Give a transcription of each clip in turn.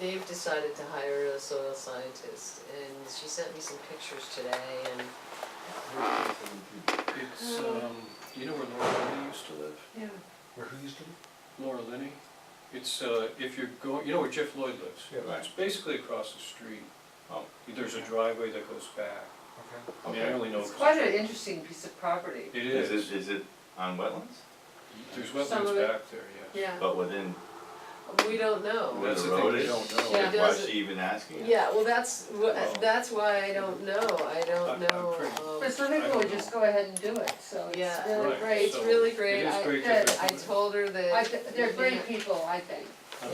they've decided to hire a soil scientist, and she sent me some pictures today, and It's, do you know where Laura Linney used to live? Yeah. Where who used to be? Laura Linney? It's, if you're going, you know where Jeff Lloyd lives? Yeah. It's basically across the street. Oh, There's a driveway that goes back. Okay. I mean, I only know. It's quite an interesting piece of property. It is it on wetlands? There's Some wetlands of it- back there, yeah. yeah, But within we don't know. where That's the the thing, road we is? don't know. Yeah. Why is doesn't- she even asking it? Yeah, well, that's Well- that's why I don't know, I don't I'm know. pretty- But some I people don't would just know. go ahead and do it, so it's Yeah. really Right, great. It's so really great. It is I- great good. to I told her that. They're great people, I think, Yeah,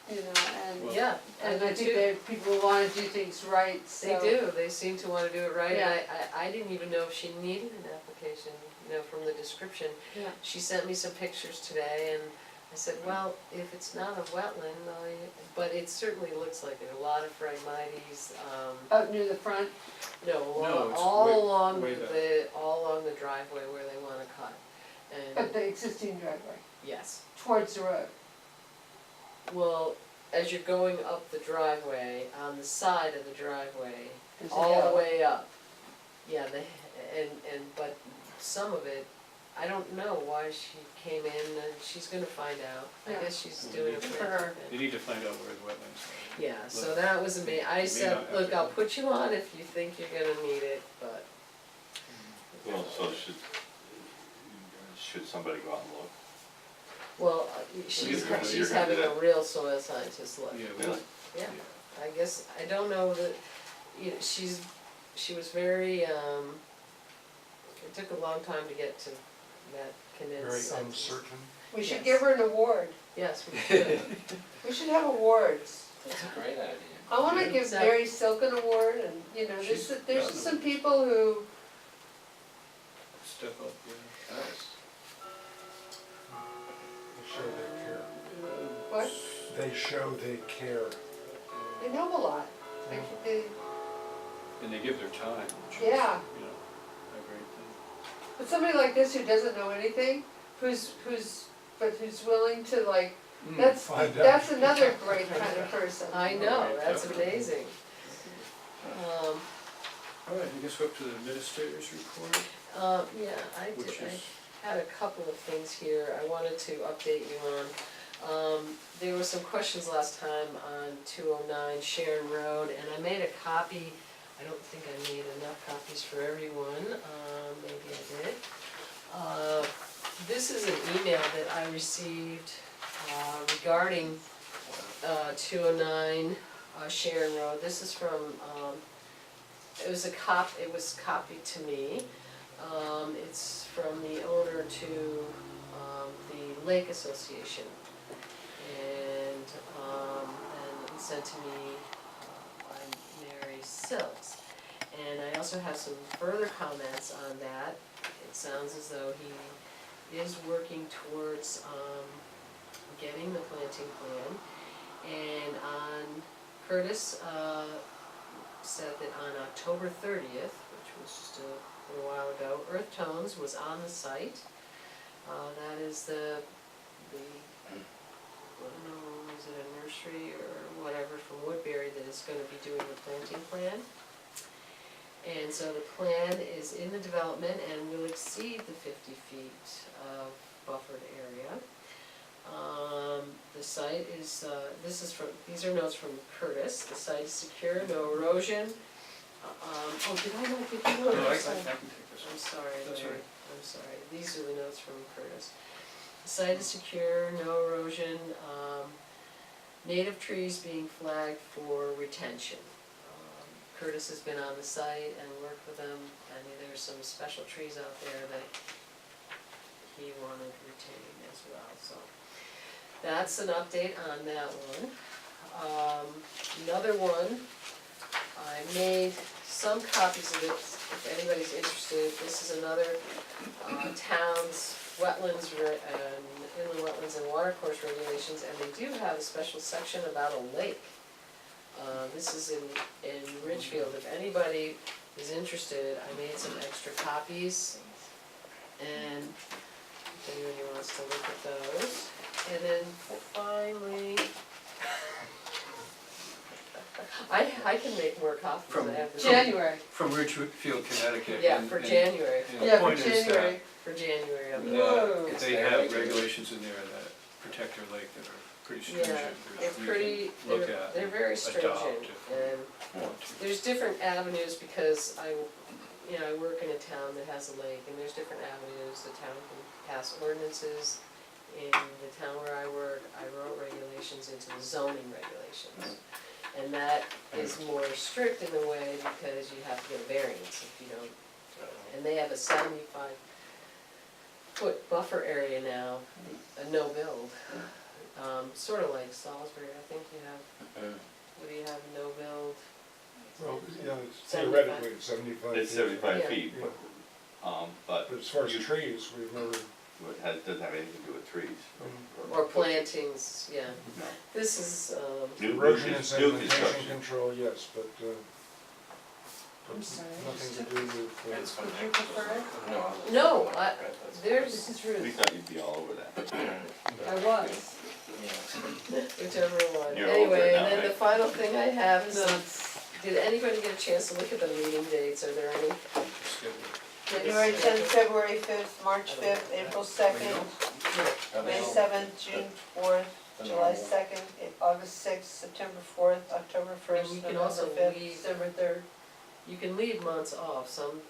you know, and, Well- yeah, and I I do think too. that people wanna do things right, so. They do, they seem to wanna do it right, and Yeah. I didn't even know if she needed an application, you know, from the description. Yeah. She sent me some pictures today, and I said, well, if it's not a wetland, but it certainly looks like it, a lot of phragmites, Out near the front, no, No, it's all way- along way back. all along the driveway where they wanna cut. of And, the existing driveway, yes, towards the road. well, as you're going up the driveway, on the side of the driveway, There's a all the hill. way up. Yeah, but some of it, I don't know why she came in, and she's gonna find out. I Yeah. guess she's doing it for her. You need to find out where the wetlands are. Yeah, so that was me. I may said, not have look, to- I'll put you on if you think you're gonna need it, but. Well, so should somebody go out and look? Well, You're she's gonna do having a that? real soil scientist look. Yeah, Really? Yeah, I guess, I don't know that, you know, she was very, it took a long time to get to that Very condensed sentence. uncertain. We should Yes. give her an award, Yes, we should. we should have awards. That's a great idea. I wanna Yeah. give So- Mary Silk an award, and, you know, She's there's got some them. people who, Step up, yeah. Nice. They show they care. what, They show they care. they know a lot. They, And they give their time, which is, Yeah. you know, a great thing. but somebody like this who doesn't know anything, who's willing to like, that's Find out. that's another great kind of person. I know, Right, that's definitely. amazing. All right, I guess we're up to the administrator's report, Yeah, which is, I had a couple of things here I wanted to update you on. There were some questions last time on 209 Sharon Road, and I made a copy. I don't think I made enough copies for everyone, maybe I did. This is an email that I received regarding 209 Sharon Road. This is from, it was copied to me. It's from the owner to the Lake Association. And he sent to me by Mary Silks. And I also have some further comments on that. It sounds as though he is working towards getting the planting plan. And Curtis said that on October 30th, which was just a little while ago, Earth Tones was on the site. That is the I don't know, is it a nursery or whatever from Woodbury that is gonna be doing the planting plan. And so the plan is in the development and will exceed the 50 feet of buffered area. The site is, these are notes from Curtis. The site is secure, no erosion. Did I not give you one? no, I I'm can take this I'm one. sorry, That's Larry. all right. I'm sorry. These are the notes from Curtis. The site is secure, no erosion, native trees being flagged for retention. Curtis has been on the site and worked with them, and there's some special trees out there that he wanted retained as well, so. That's an update on that one. Another one, I made some copies of it, if anybody's interested. This is another town's wetlands, inland wetlands and watercourse regulations, and they do have a special section about a lake. This is in Ridgefield. If anybody is interested, I made some extra copies, and if anybody wants to look at those. And then finally, I can make more copies, I have the. January, From Ridgefield, Connecticut. Yeah, and- for and- January, and the yeah, for point is that, January. for January of the. Whoa. they have regulations in there that protect their lake that are pretty Yeah, stringent, they're which we pretty, can look at. they're very and stringent, adopt if we and want to. there's different avenues because I work in a town that has a lake, and there's different avenues. The town can pass ordinances. In the town where I work, I wrote regulations into the zoning regulations. And that is more strict in a way because you have to get a variance if you don't. And they have a 75-foot buffer area now, a no build. Sort of like Salisbury, I think you have, what do you have, no build? Well, yeah, it's 75. theoretically it's 75 feet. It's 75 Yeah. feet, Yeah. but But as far as you- trees, we've never, doesn't have anything to do with trees. Or plantings, yeah. No. This is, New erosion and new sedimentation construction. control, yes, but I'm sorry. nothing to do with, It's Would you prefer it? no, This there's, is We Ruth. thought you'd be all over that. I was. whichever one. You're over Anyway, it now, and then the right? final thing I have is, No. did anybody get a chance to look at the meeting dates? Are there any? January 10th, February 5th, March 5th, April 2nd, May 7th, June 4th, July 2nd, August 6th, September 4th, October And 1st, you can November also 5th, leave- December 3rd. You can leave months off, some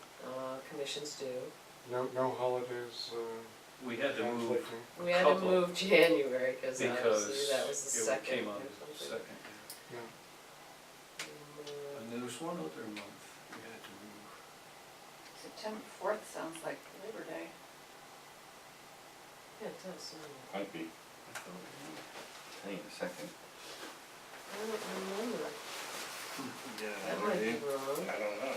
commissions do. no holidays We had to move conflicting. We had to Couple. move January, because because obviously that was the it second. came on or the something. second. Yeah. And there was one other month we had to move. September 4th sounds like Labor Day. Yeah, it does, doesn't it? Might be, I thought we moved. hang on a second. I don't remember, Yeah, that might be wrong. I don't know.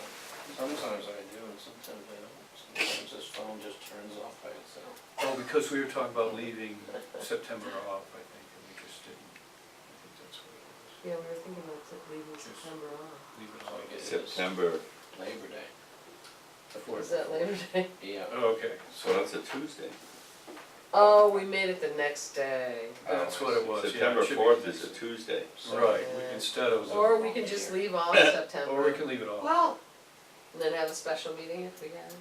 Sometimes I do and sometimes I don't. Sometimes this phone just turns off by itself. Oh, because we were talking about leaving September off, I think, and we just didn't. I think that's what it was. Yeah, we were thinking about leaving Just- September off. Leave it So I off. guess- September, Labor Day. Is that Labor Day? Yeah. Oh, okay, so that's a Tuesday. Oh, we made it the next day. that's what it was, yeah. it September should be 4th next- is a Tuesday. Right, Yeah. instead of. Or we can just leave off September. Or we can leave it off. Well, And then have a special meeting if we had to.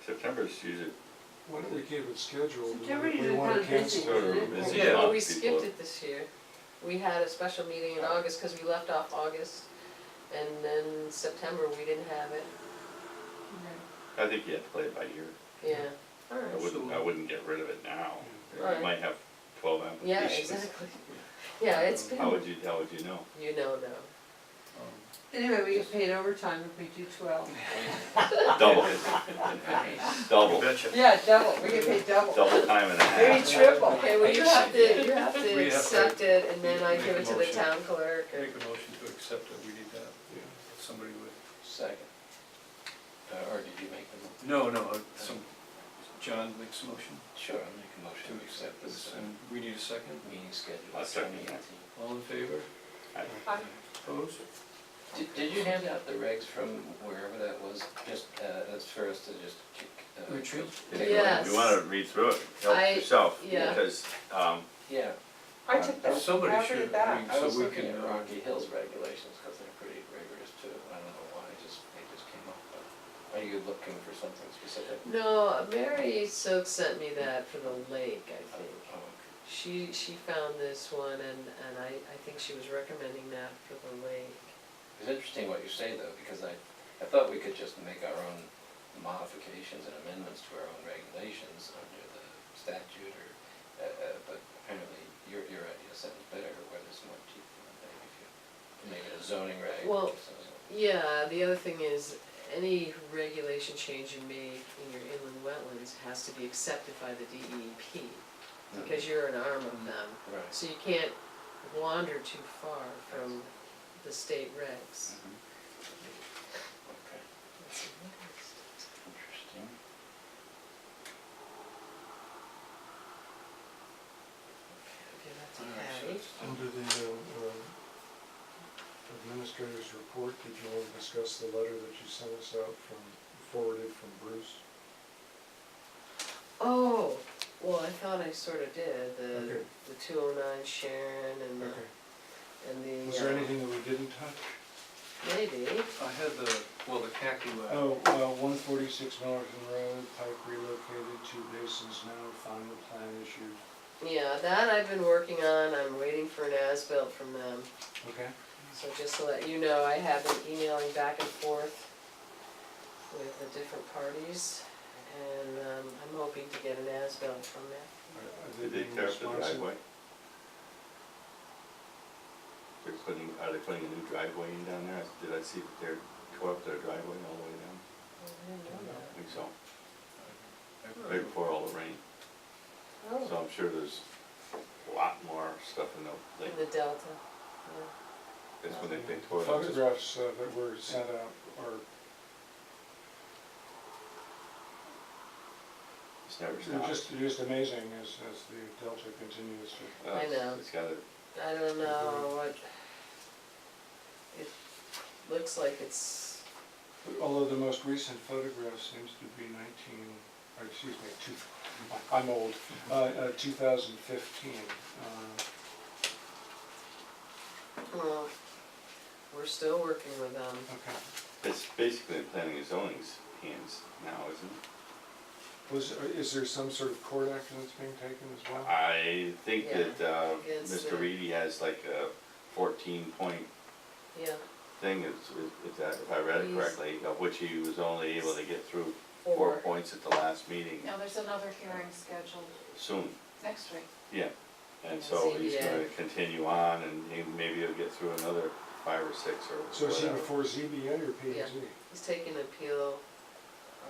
September's usually Why don't we keep it scheduled, and September if we usually wanna kinda busy, cancel sort it. of busy. Yeah. Well, we People- skipped it this year. We had a special meeting in August, because we left off August, and then September, we didn't have it. I think you have to play it by ear. Yeah, all I right. wouldn't get rid of it now. Right. You might have 12 Yeah, applications. exactly. Yeah, it's How been, would you know? you know now. Anyway, we get paid overtime if we do 12. Double, double, Betcha. Yeah, double, we get paid double. double time and a Maybe half. triple. Okay, well, you have to We have to accept it, and then I make give a it to the motion. town clerk, and Make a motion to accept it, we need that. If somebody would. Second. Or did you make the motion? No, John makes a motion Sure, I'll make a to motion to accept accept this, this and we need a second. meeting schedule. I'll second that. 2018. All in favor? Opposed? Did you hand out the regs from wherever that was? Just, that's for us to just kick. Retreat? If Yes. you wanna read through it, help I- yourself, yeah. because, Yeah, I took that, Somebody I read should, that. I mean, I so was we looking can. at Rocky Hills regulations, cause they're pretty rigorous too. I don't know why, they just came up, but are you looking for something specific? no, Mary Soak sent me that for the lake, I think. Oh, She found this one, and I think she was recommending that for the lake. It's interesting what you say though, because I thought we could just make our own modifications and amendments to our own regulations under the statute or, but apparently your idea sounds better, where there's more teeth in it, maybe if you make it a zoning reg. Well, which says- Yeah, the other thing is, any regulation change you make in your inland wetlands has to be accepted by the DEP, because you're an arm of them. Right. So you can't wander too far from the state regs. Mhm. Okay, Let's see, what is it? interesting. Okay, I'll give that to Alright, so Patty. it's- Under the administrator's report, did you want to discuss the letter that you sent us out forwarded from Bruce? Oh, well, I thought I sort of did, Okay. the 209 Sharon and the, Okay. and the. Was there anything that we didn't touch? maybe. I had the khaki wax. Oh, 146 Millerton Road, pipe relocated, 2 basins now, final plan issued. Yeah, that I've been working on, I'm waiting for an as-built from them. Okay. So just to let you know, I have been emailing back and forth with the different parties, and I'm hoping to get an as-built from them. Did they tear up the driveway? Are they putting a new driveway in down there? Did I see that they're tore up their driveway all the way down? I didn't know I that. think so, right before all the rain. So Oh, I'm sure there's a lot more stuff in the in lake. the delta, yeah. That's when they tore it up. Photographs that were sent out are, It's never they're stopped. just amazing as the delta continues to. I know. It's gotta, I don't know what, it looks like it's, Although the most recent photograph seems to be I'm old, 2015. well, we're still working with them. Okay. it's basically in planning and zoning's hands now, isn't it? Is there some sort of court action that's being taken as well? I think Yeah, that against Mr. the- Reedy has like a 14-point Yeah, thing, if I read it He's- correctly, of which he was only able to get through 4 4. points at the last meeting No, there's another hearing scheduled soon. next week. Yeah, and Yeah, so he's ZBA. gonna continue on, and maybe he'll get through another 5 or 6 or So is he whatever. before ZBA or P&Z? Yeah. He's taking an appeal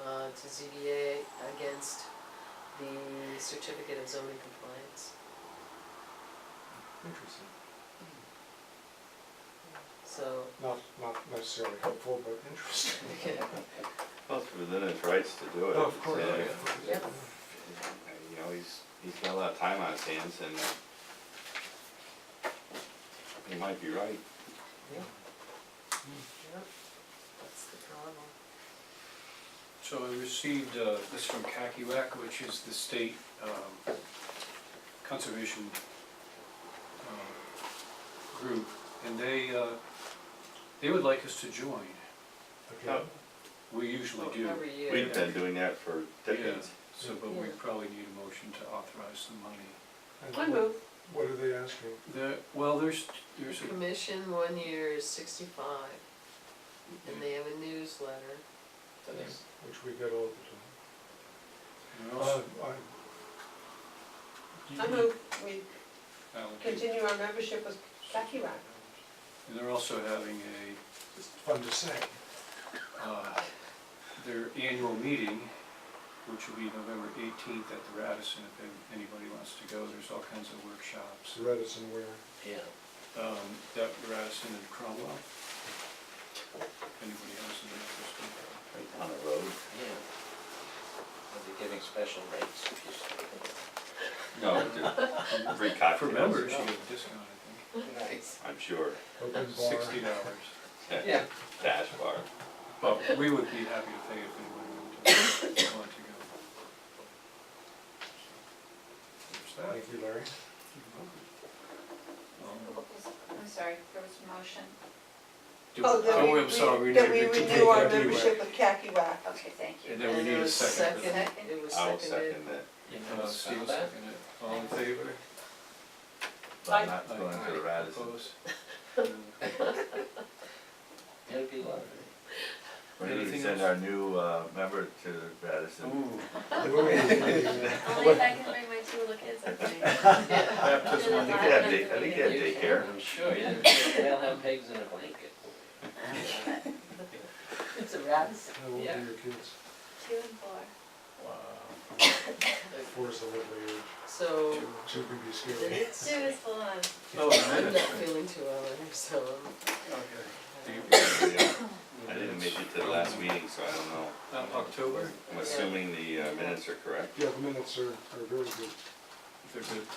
to ZBA against the certificate of zoning compliance. Interesting. So, Not necessarily helpful, but interesting. Well, it's within his rights to do it. Oh, of course. yeah, You know, he's got a lot of time on his hands, and he might be right. yeah, that's the problem. So I received this from Kakiwak, which is the state conservation group, and they would like us to join. Okay. We usually do. Every year. We've been doing that for decades. So, but we Yeah. probably need a motion to authorize the money. And I move. What are they asking? Well, there's a, Commission 1 year is 65, and they have a newsletter. Which we get all the and time. also, I move, we allocate- continue our membership with Khaki Rack. and they're also having It's fun to say. their annual meeting, which will be November 18th at the Radisson, if anybody wants to go. There's all kinds of workshops. It's Redison where? Yeah. That Radisson and Cromwell. Anybody else is interested? Right on the road. Yeah. Are they giving special rates if you stay? No, just free cocktails. For members, you get a discount, I Nice. I'm sure. Open think. bar. $60. Yeah. Dash bar. But we would be happy to pay if anybody wanted to go. There's that. Thank you, Larry. I'm sorry, there was a motion. I'm sorry, we That we need to renew our take that membership with Khaki Rack. Okay, thank you. And then we And need it a was second for that. Second. It was I'll seconded. second that. Steve will second it. All in favor? But I'm not going to the Radisson. Opposed? It'll be lovely. Maybe we Anything send else? our new member to Radisson. Ooh. Only if I can bring my 2 little kids with me. Baptism on I the- think they have day- I think they have You daycare. can, I'm sure, yeah. They'll have pigs in a blanket. It's a Radisson. How old are Yeah. your kids? 2 and 4. Four's a lovely age. So, Two can be scary. minutes, 2 is full on. Oh, I'm minutes. not feeling too well either, so, Okay. Do you- Yeah. I didn't make it to the last meeting, so I don't know. October, I'm assuming the minutes are correct. Yeah, the minutes are very good. if they're good.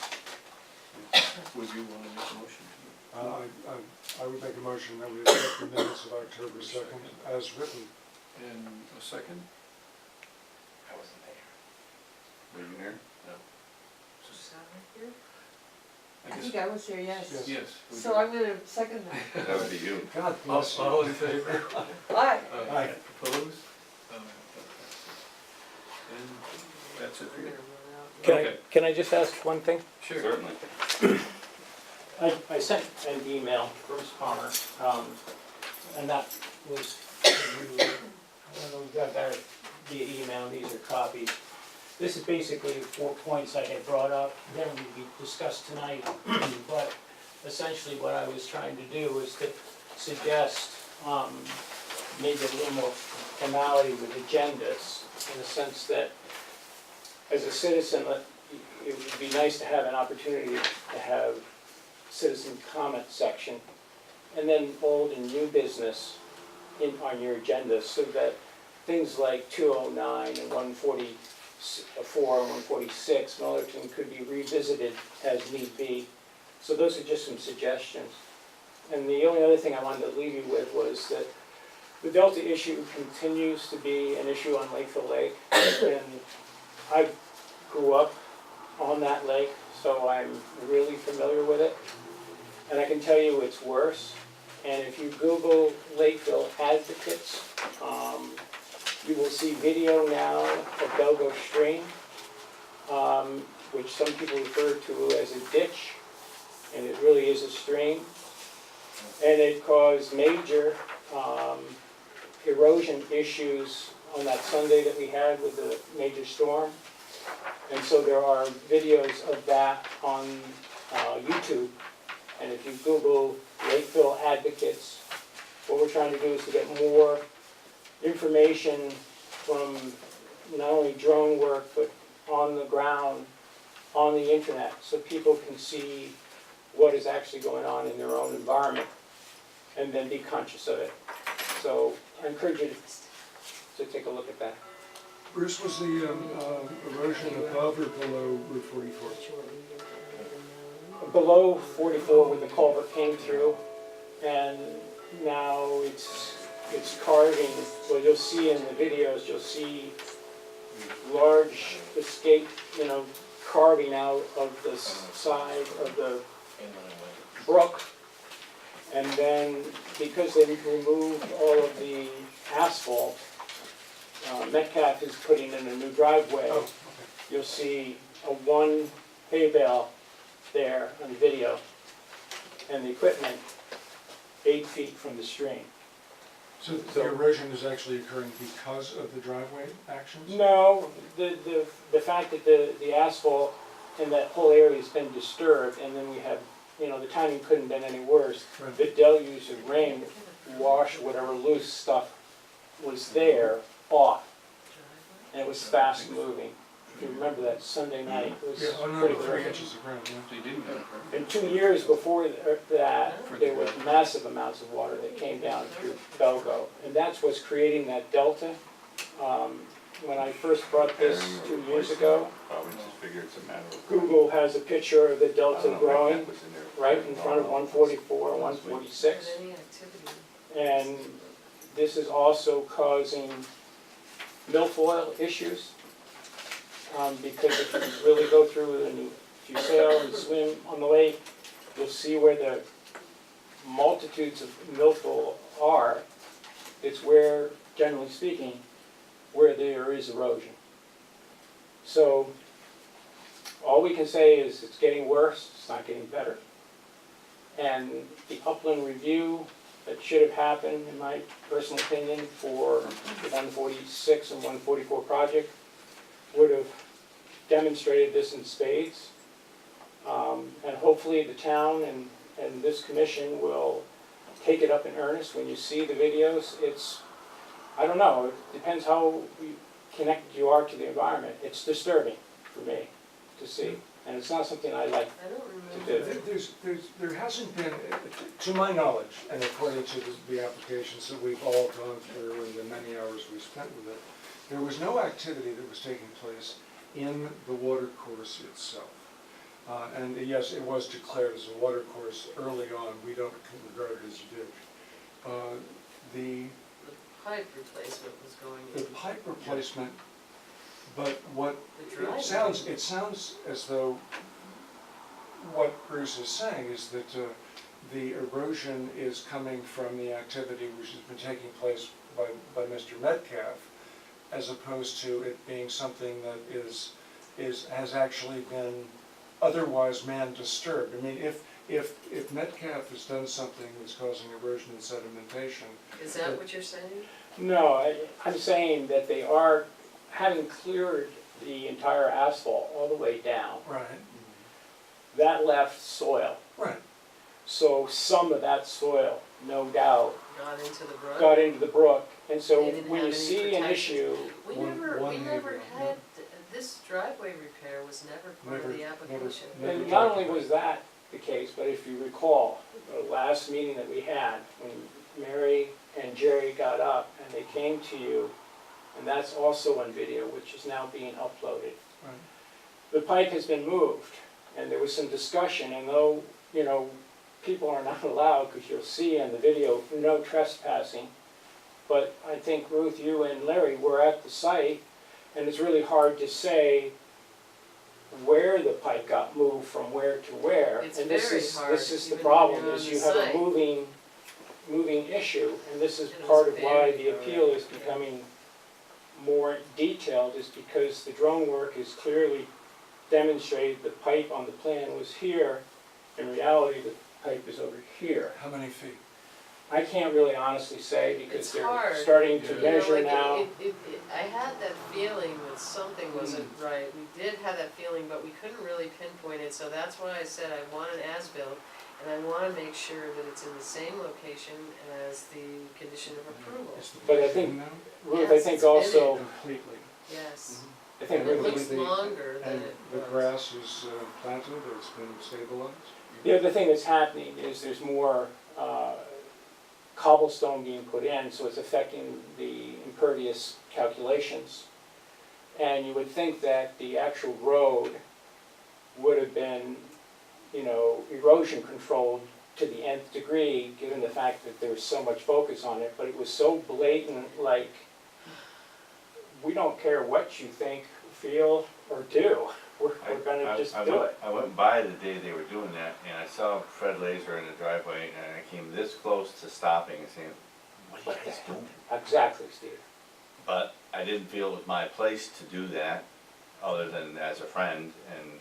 Would you want to make a motion? I would make a motion that we accept the minutes of October 2nd as written. And a second? I wasn't there. Were you here? is that right here? I guess, think I was there, yes. Yes. yes. we So do. I'm gonna second that. That would be you. God bless you. All in favor? Aye. Aye. Opposed? And that's it for you. Okay. Can I just ask one thing? Sure. Certainly. I sent an email, Bruce Palmer, and that was, I don't know, we got that via email, these are copies. This is basically 4 points I had brought up, that will be discussed tonight, but essentially what I was trying to do was to suggest maybe a little more formality with agendas, in the sense that as a citizen, it would be nice to have an opportunity to have citizen comment section, and then old and new business on your agenda, so that things like 209 and 144 and 146 Millerton could be revisited as need be. So those are just some suggestions. And the only other thing I wanted to leave you with was that the Delta issue continues to be an issue on Lakeville Lake, and I grew up on that lake, so I'm really familiar with it. And I can tell you it's worse. And if you Google Lakeville advocates, you will see video now of Belgo Stream, which some people refer to as a ditch, and it really is a stream. And it caused major erosion issues on that Sunday that we had with the major storm. And so there are videos of that on YouTube. And if you Google Lakeville advocates, what we're trying to do is to get more information from not only drone work, but on the ground, on the internet, so people can see what is actually going on in their own environment, and then be conscious of it. So I encourage you to take a look at that. Bruce, was the erosion above or below Route 44? Below 44 where the culvert came through, and now it's carving. Well, you'll see in the videos, you'll see large escape, carving out of the side of the brook. And then because they've removed all of the asphalt, Metcalf is putting in a new driveway. Oh, okay. You'll see a one hay bale there on video, and the equipment 8 feet from the stream. So the erosion is actually occurring because of the driveway actions? No, the fact that the asphalt in that whole area has been disturbed, and then we have, the timing couldn't have been any worse. Right. The deluge of rain washed whatever loose stuff was there off, and it was fast moving. If you remember that Sunday night, it was Yeah, pretty 3 terrific. inches of ground, yeah. They didn't have it. And 2 years before that, there was massive amounts of water that came down through Belgo. And that's what's creating that delta. When I first brought this 2 years ago, Probably just figure it's a matter of. Google has a picture of the I don't delta know, growing that was in there. right in front of 144 and 146. Any activity. And this is also causing milfoil issues. Because if you really go through and if you sail and swim on the lake, you'll see where the multitudes of milfoil are. It's where, generally speaking, where there is erosion. So all we can say is it's getting worse, it's not getting better. And the upland review that should have happened, in my personal opinion, for the 146 and 144 project would have demonstrated this in spades. And hopefully the town and this commission will take it up in earnest when you see the videos. I don't know, it depends how connected you are to the environment. It's disturbing for me to see, and it's not something I like I don't to remember. do. There hasn't been, to my knowledge, and according to the applications that we've all gone through and the many hours we spent with it, there was no activity that was taking place in the watercourse itself. And yes, it was declared as a watercourse early on. We don't regard it as a ditch. The The pipe replacement was going in. The pipe replacement, but what, The driveway. it sounds as though what Bruce is saying is that the erosion is coming from the activity which has been taking place by Mr. Metcalf, as opposed to it being something that has actually been otherwise man-disturbed. I mean, if Metcalf has done something that's causing erosion and sedimentation. Is that what you're saying? No, I'm saying that they are, having cleared the entire asphalt all the way down, Right. that left soil. Right. So some of that soil, no doubt, Got into the brook? got into the brook. And so They didn't when have you any see an protection. issue, We One never neighbor, had, this driveway repair was never part of the Never- application. never and not only was that the case, but if you recall, the last meeting that we had, when Mary and Jerry got up and they came to you, and that's also on video, which is now being uploaded. Right. The pipe has been moved, and there was some discussion, and though, you know, people are not allowed, because you'll see in the video, no trespassing, but I think Ruth, you and Larry were at the site, and it's really hard to say where the pipe got moved from where to where. It's And this very is, hard, this is the even when problem, you're is on you the have site. a moving issue, and this is It was part of why very the hard. appeal is becoming more detailed, is because the drone work is clearly demonstrated the pipe on the plan was here. In reality, the pipe is over here. How many feet? I can't really honestly say, because It's they're hard. starting to You know, measure like, now. I had that feeling that something wasn't right. We did have that feeling, but we couldn't really pinpoint it, so that's why I said I want an as-built, and I wanna make sure that it's in the same location as the condition of approval. Is the But I picture think- now? Ruth, Yes, I think it's been also, Completely. Yes, I think and it Ruth, looks the- longer than And it the was. grass is planted, it's been stabilized? the other thing that's happening is there's more cobblestone being put in, so it's affecting the impervious calculations. And you would think that the actual road would have been, you know, erosion controlled to the nth degree, given the fact that there was so much focus on it, but it was so blatant, like, we don't care what you think, feel, or do, we're gonna just do it. I went by the day they were doing that, and I saw Fred Laser in the driveway, and I came this close to stopping and saying, what are you guys doing? Exactly, Steve. But I didn't feel it was my place to do that, other than as a friend, and,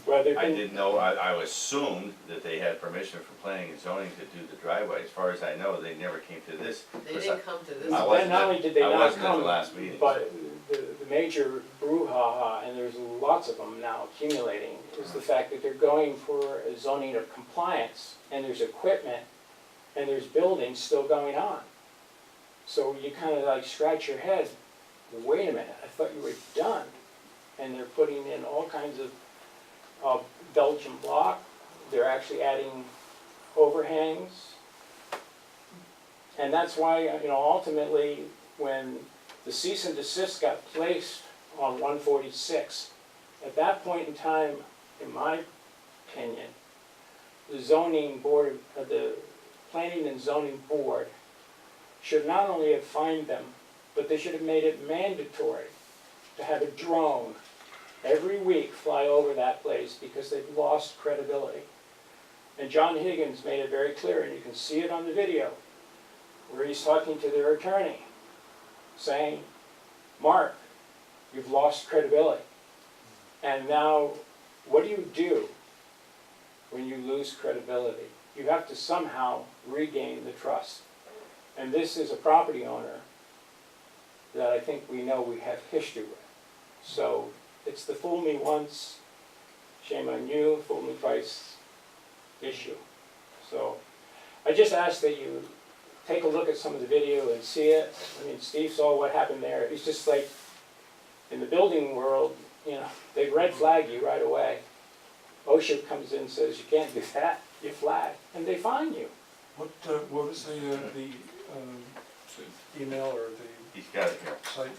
Well, there've I been- didn't know, I assumed that they had permission from planning and zoning to do the driveway. As far as I know, they never came to this. They didn't come to this. I wasn't Not only did they I not wasn't at the come, last meeting. but the major brouhaha, and there's lots of them now accumulating, is the fact that they're going for a zoning of compliance, and there's equipment, and there's buildings still going on. So you kind of like scratch your head, wait a minute, I thought you were done. And they're putting in all kinds of Belgian block, they're actually adding overhangs. And that's why, you know, ultimately, when the cease and desist got placed on 146, at that point in time, in my opinion, the zoning board, the planning and zoning board should not only have fined them, but they should have made it mandatory to have a drone every week fly over that place, because they've lost credibility. And John Higgins made it very clear, and you can see it on the video, where he's talking to their attorney, saying, Mark, you've lost credibility. And now, what do when you lose credibility? You have to somehow regain the trust. And this is a property owner that I think we know we have history with. So it's the fool me once, shame on you, fool me twice issue. So I just ask that you take a look at some of the video and see it. I mean, Steve saw what happened there. It's just like, in the building world, you know, they red flag you right away. OSHA comes in and says, you can't do that, you flag, and they fine you. What was the email or the He's got it here. site?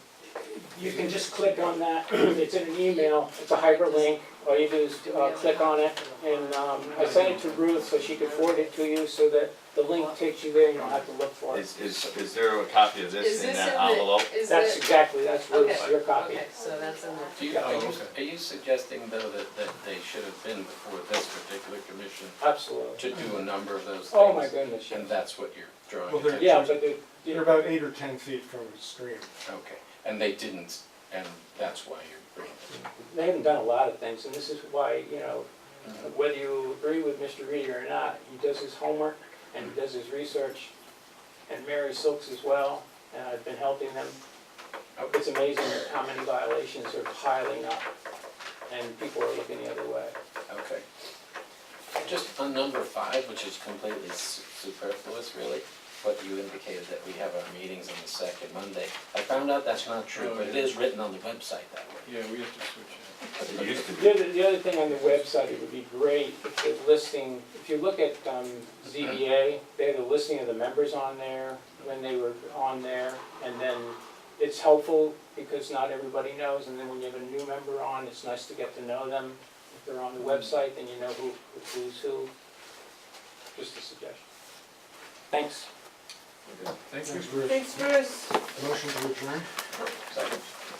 You can just click on that, it's in an email, it's a hyperlink, all you do is click on it, and I sent it to Ruth so she could forward it to you, so that the link takes you there, you don't have to look for it. Is there a copy of Is this in this that in the, envelope? is That's it? exactly, that's Ruth's, Okay, your copy. Okay, so that's in the. Do you, are you suggesting though that they should have been before this particular commission Absolutely. to do a number of those things? Oh, my goodness, yes. And that's what you're drawing Well, they're- attention Yeah, to? but They're about 8 or 10 feet from the stream. Okay, and they didn't, and that's why you're bringing it. they haven't done a lot of things, and this is why, you know, whether you agree with Mr. Reedy or not, he does his homework and he does his research, and Mary Silks as well, and I've been helping them. It's amazing how many violations are piling up, and people are looking the other way. Okay. Just on number 5, which is completely superfluous really, but you indicated that we have our meetings on the second Monday. I found out that's not true, but it is written on the website that way. Yeah, we have to switch it. It used to be. The other thing on the website, it would be great if the listing, if you look at ZBA, they have a listing of the members on there, when they were on there, and then it's helpful because not everybody knows, and then when you have a new member on, it's nice to get to know them. If they're on the website, then you know who's who. Just a suggestion. Thanks. Thank you. Thanks, Bruce. Thanks, Bruce. Motion to adjourn? Second.